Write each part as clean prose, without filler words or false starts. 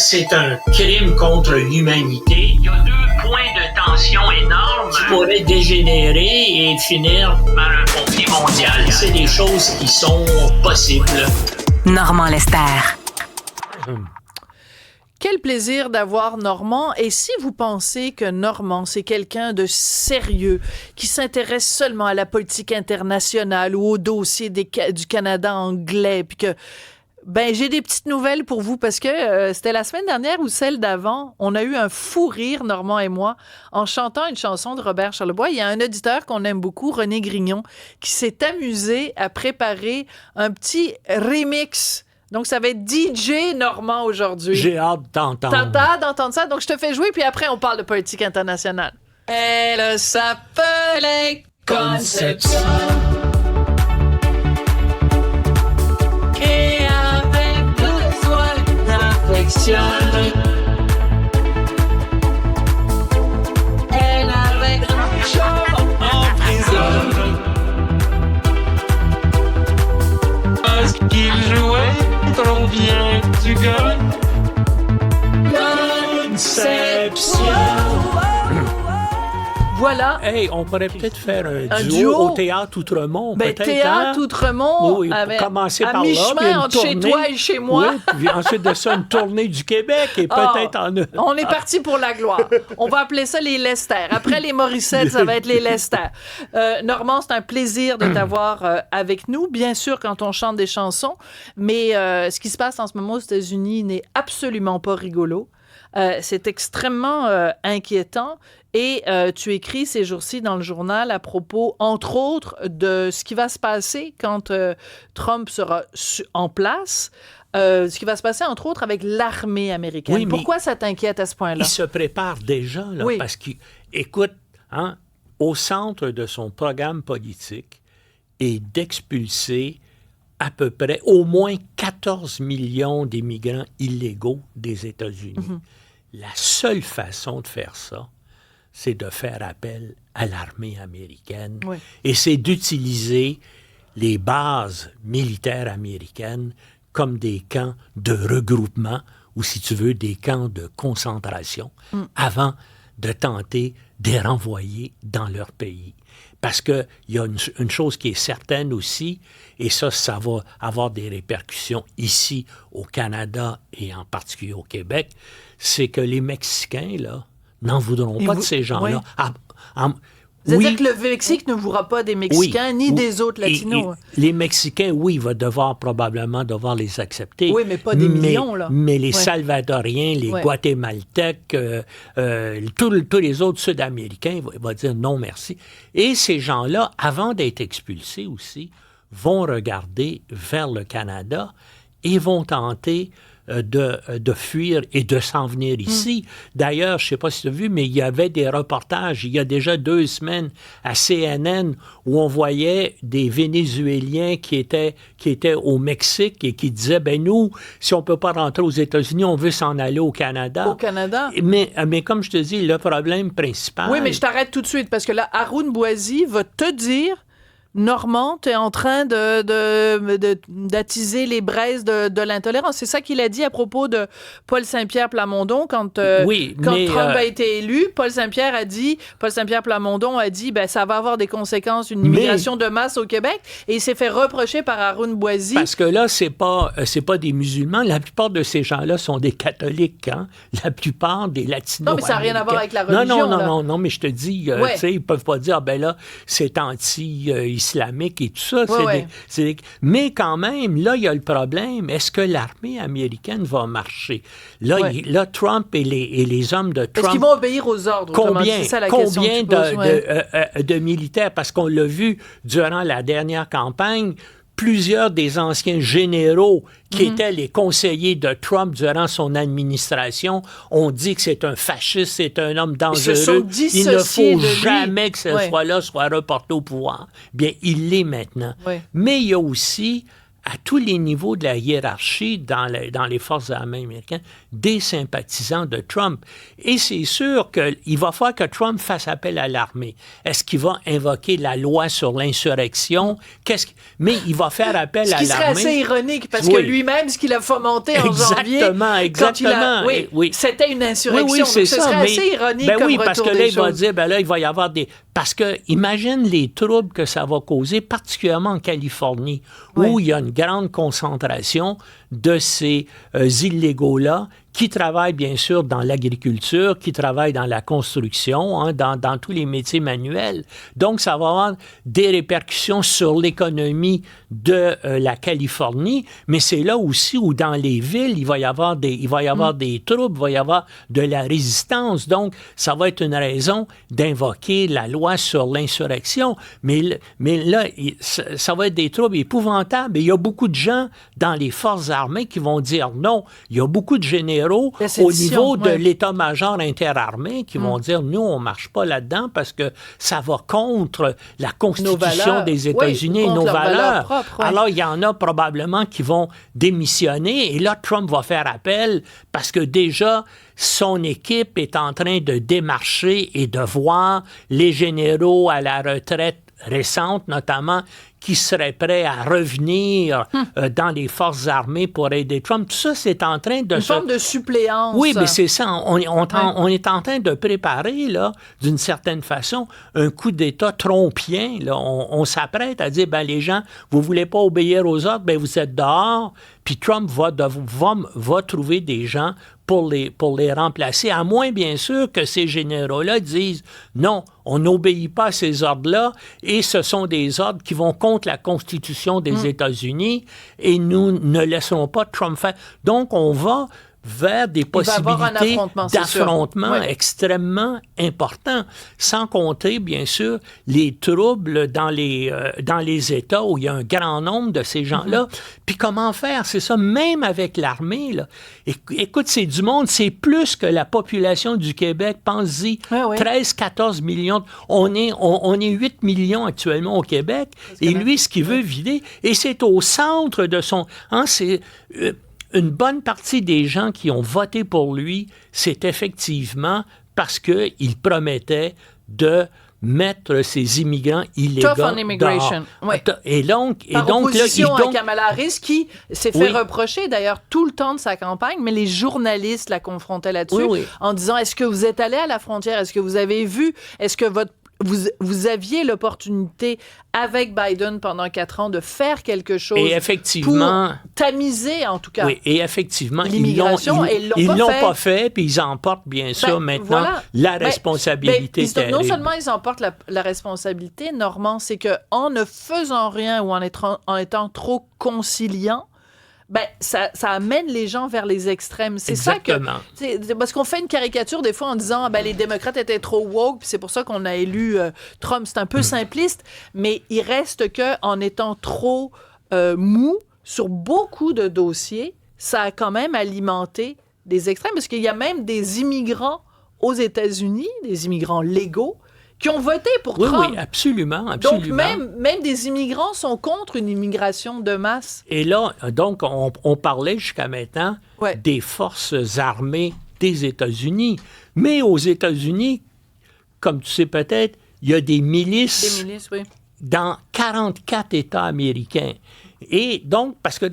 C'est un crime contre l'humanité. Il y a 2 points de tension énormes qui pourraient dégénérer et finir par un conflit mondial. C'est des choses qui sont possibles. Normand Lester. Quel plaisir d'avoir Normand. Et si vous pensez que Normand, c'est quelqu'un de sérieux, qui s'intéresse seulement à la politique internationale ou au dossier du Canada anglais, puis que, j'ai des petites nouvelles pour vous, parce que c'était la semaine dernière ou celle d'avant, on a eu un fou rire, Normand et moi, en chantant une chanson de Robert Charlebois. Il y a un auditeur qu'on aime beaucoup, René Grignon, qui s'est amusé à préparer un petit remix. Donc, ça va être DJ Normand aujourd'hui. J'ai hâte d'entendre. T'as hâte d'entendre ça? Donc, je te fais jouer, puis après, on parle de politique internationale. Elle s'appelait Conception. Et avait besoin d'affection. Elle avait chaud en prison. Parce qu'il jouait trop bien du gars. Conception. Voilà. Hey, on pourrait peut-être faire un duo au Théâtre Outremont. Peut-être, Théâtre Outremont. Oui, pour commencer par là. Mi-chemin entre chez toi et chez moi. Oui, puis ensuite de ça, une tournée du Québec et peut-être en... On est parti pour la gloire. On va appeler ça les Lester. Après les Morissette, ça va être les Lester. Normand, c'est un plaisir de t'avoir avec nous. Bien sûr, quand on chante des chansons, mais ce qui se passe en ce moment aux États-Unis n'est absolument pas rigolo. C'est extrêmement inquiétant. Et tu écris ces jours-ci dans le journal à propos, entre autres, de ce qui va se passer quand Trump sera en place. Ce qui va se passer, entre autres, avec l'armée américaine. Oui, pourquoi ça t'inquiète à ce point-là? Il se prépare déjà, là, parce qu'il, écoute, au centre de son programme politique est d'expulser à peu près au moins 14 millions d'immigrants illégaux des États-Unis. Mm-hmm. La seule façon de faire ça, c'est de faire appel à l'armée américaine. Oui. Et c'est d'utiliser les bases militaires américaines comme des camps de regroupement ou, si tu veux, des camps de concentration avant de tenter de les renvoyer dans leur pays. Parce qu'il y a une chose qui est certaine aussi, et ça va avoir des répercussions ici au Canada et en particulier au Québec, c'est que les Mexicains, là, n'en voudront pas de ces gens-là. Oui. C'est-à-dire que le Mexique ne voudra pas des Mexicains ni des autres Latinos. Et les Mexicains, oui, il va probablement devoir les accepter. Oui, mais pas des millions, là. Mais les Salvadoriens, les Guatémaltèques, tous les autres Sud-Américains vont dire non, merci. Et ces gens-là, avant d'être expulsés aussi, vont regarder vers le Canada et vont tenter de fuir et de s'en venir ici. D'ailleurs, je ne sais pas si tu as vu, mais il y avait des reportages, il y a déjà 2 semaines, à CNN, où on voyait des Vénézuéliens qui étaient au Mexique et qui disaient, nous, si on ne peut pas rentrer aux États-Unis, on veut s'en aller au Canada. Au Canada? Mais comme je te dis, le problème principal... Oui, mais je t'arrête tout de suite, parce que là, Haroun Boisy va te dire... Normand, tu es en train d'attiser les braises de l'intolérance. C'est ça qu'il a dit à propos de Paul Saint-Pierre Plamondon quand Trump a été élu. Paul Saint-Pierre Plamondon a dit ça va avoir des conséquences, une immigration de masse au Québec, et il s'est fait reprocher par Haroun Boisy. Parce que là, c'est pas des musulmans. La plupart de ces gens-là sont des catholiques. La plupart des latinos. Non, mais ça n'a rien à voir avec la religion. Non, mais je te dis, ils peuvent pas dire, là, c'est anti-islamique et tout ça. Mais quand même, là, il y a le problème. Est-ce que l'armée américaine va marcher? Là, Trump et les hommes de Trump... Est-ce qu'ils vont obéir aux ordres? Combien de militaires? Parce qu'on l'a vu durant la dernière campagne, plusieurs des anciens généraux qui étaient les conseillers de Trump durant son administration ont dit que c'est un fasciste, c'est un homme dangereux. Il ne faut jamais que soit reporté au pouvoir. Bien, il l'est maintenant. Oui. Mais il y a aussi, à tous les niveaux de la hiérarchie dans les forces armées américaines, des sympathisants de Trump. Et c'est sûr qu'il va falloir que Trump fasse appel à l'armée. Est-ce qu'il va invoquer la loi sur l'insurrection? Mais il va faire appel à l'armée. Ce qui serait assez ironique, parce que lui-même, ce qu'il a fomenté en janvier... Exactement. C'était une insurrection. Oui, c'est donc ce serait assez ironique comme retour parce que là, des il va choses. dire, là, il va y avoir des... Parce que imagine les troubles que ça va causer, particulièrement en Californie, où il y a une grande concentration de ces illégaux-là qui travaillent bien sûr dans l'agriculture, qui travaillent dans la construction, dans tous les métiers manuels. Donc, ça va avoir des répercussions sur l'économie de la Californie, mais c'est là aussi où dans les villes, il va y avoir des troubles, il va y avoir de la résistance. Donc, ça va être une raison d'invoquer la loi sur l'insurrection. Mais là, ça va être des troubles épouvantables. Et il y a beaucoup de gens dans les forces armées qui vont dire non. Il y a beaucoup de généraux au niveau de l'état-major interarmé qui vont dire, nous, on ne marche pas là-dedans parce que ça va contre la Constitution des États-Unis et nos valeurs. Alors, il y en a probablement qui vont démissionner et là, Trump va faire appel parce que déjà, son équipe est en train de démarcher et de voir les généraux à la retraite récente, notamment, qui seraient prêts à revenir dans les forces armées pour aider Trump. Tout ça, c'est en train de... Une forme de suppléance. Oui, mais c'est ça. On est en train de préparer, là, d'une certaine façon, un coup d'État trompien. Là. On s'apprête à dire, les gens, vous ne voulez pas obéir aux ordres, vous êtes dehors. Puis Trump va trouver des gens pour les remplacer, à moins, bien sûr, que ces généraux-là disent non, on n'obéit pas à ces ordres-là et ce sont des ordres qui vont contre la Constitution des États-Unis et nous ne laisserons pas Trump faire. Donc, on va vers des possibilités d'affrontement extrêmement importants, sans compter, bien sûr, les troubles dans les États où il y a un grand nombre de ces gens-là. Puis comment faire? C'est ça, même avec l'armée, là. Écoute, c'est du monde, c'est plus que la population du Québec. Pense-y, 13-14 millions. On est 8 millions actuellement au Québec. Et lui, ce qu'il veut vider, et c'est au centre de son... Une bonne partie des gens qui ont voté pour lui, c'est effectivement parce qu'il promettait de mettre ces immigrants illégaux Tough on immigration. Oui. Et donc, opposition à Kamala Harris, qui s'est fait reprocher d'ailleurs tout le temps de sa campagne, mais les journalistes la confrontaient là-dessus en disant, est-ce que vous êtes allé à la frontière? Est-ce que vous avez vu? Est-ce que vous aviez l'opportunité avec Biden pendant 4 ans de faire quelque chose pour tamiser, en tout cas, et effectivement, l'immigration, ils l'ont pas fait, puis ils en portent bien sûr maintenant la responsabilité. Non seulement ils en portent la responsabilité, Normand, c'est qu'en ne faisant rien ou en étant trop conciliant, ça amène les gens vers les extrêmes. C'est exactement. Ça que... parce qu'on fait une caricature des fois en disant les démocrates étaient trop woke, puis c'est pour ça qu'on a élu Trump. C'est un peu simpliste, mais il reste qu'en étant trop mou sur beaucoup de dossiers, ça a quand même alimenté des extrêmes, parce qu'il y a même des immigrants aux États-Unis, des immigrants légaux, qui ont voté pour Trump. Oui, absolument. Donc, même des immigrants sont contre une immigration de masse. Et là, donc, on parlait jusqu'à maintenant des forces armées des États-Unis. Mais aux États-Unis, comme tu sais peut-être, il y a des milices, dans 44 États américains. Et donc, parce que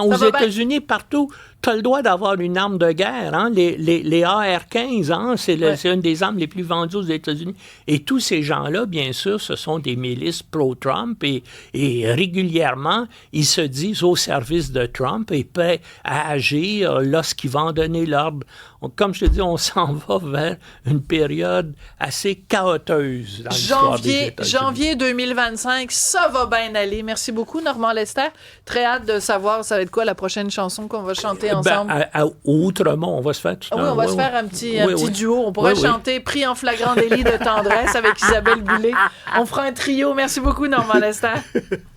aux États-Unis, partout, tu as le droit d'avoir une arme de guerre. Hein? Les AR-15, c'est une des armes les plus vendues aux États-Unis. Et tous ces gens-là, bien sûr, ce sont des milices pro-Trump et régulièrement, ils se disent au service de Trump et prêts à agir lorsqu'ils vont donner l'ordre. Comme je te dis, on s'en va vers une période assez chaoteuse dans l'histoire des États-Unis. Janvier 2025, ça va bien aller. Merci beaucoup, Normand Lester. Très hâte de savoir ça va être quoi la prochaine chanson qu'on va chanter ensemble. Au Outremont, on va se faire tout on va se faire un petit duo. On pourrait chanter Pris en flagrant délit de tendresse avec Isabelle Boulay. On fera un trio. Merci beaucoup, Normand Lester.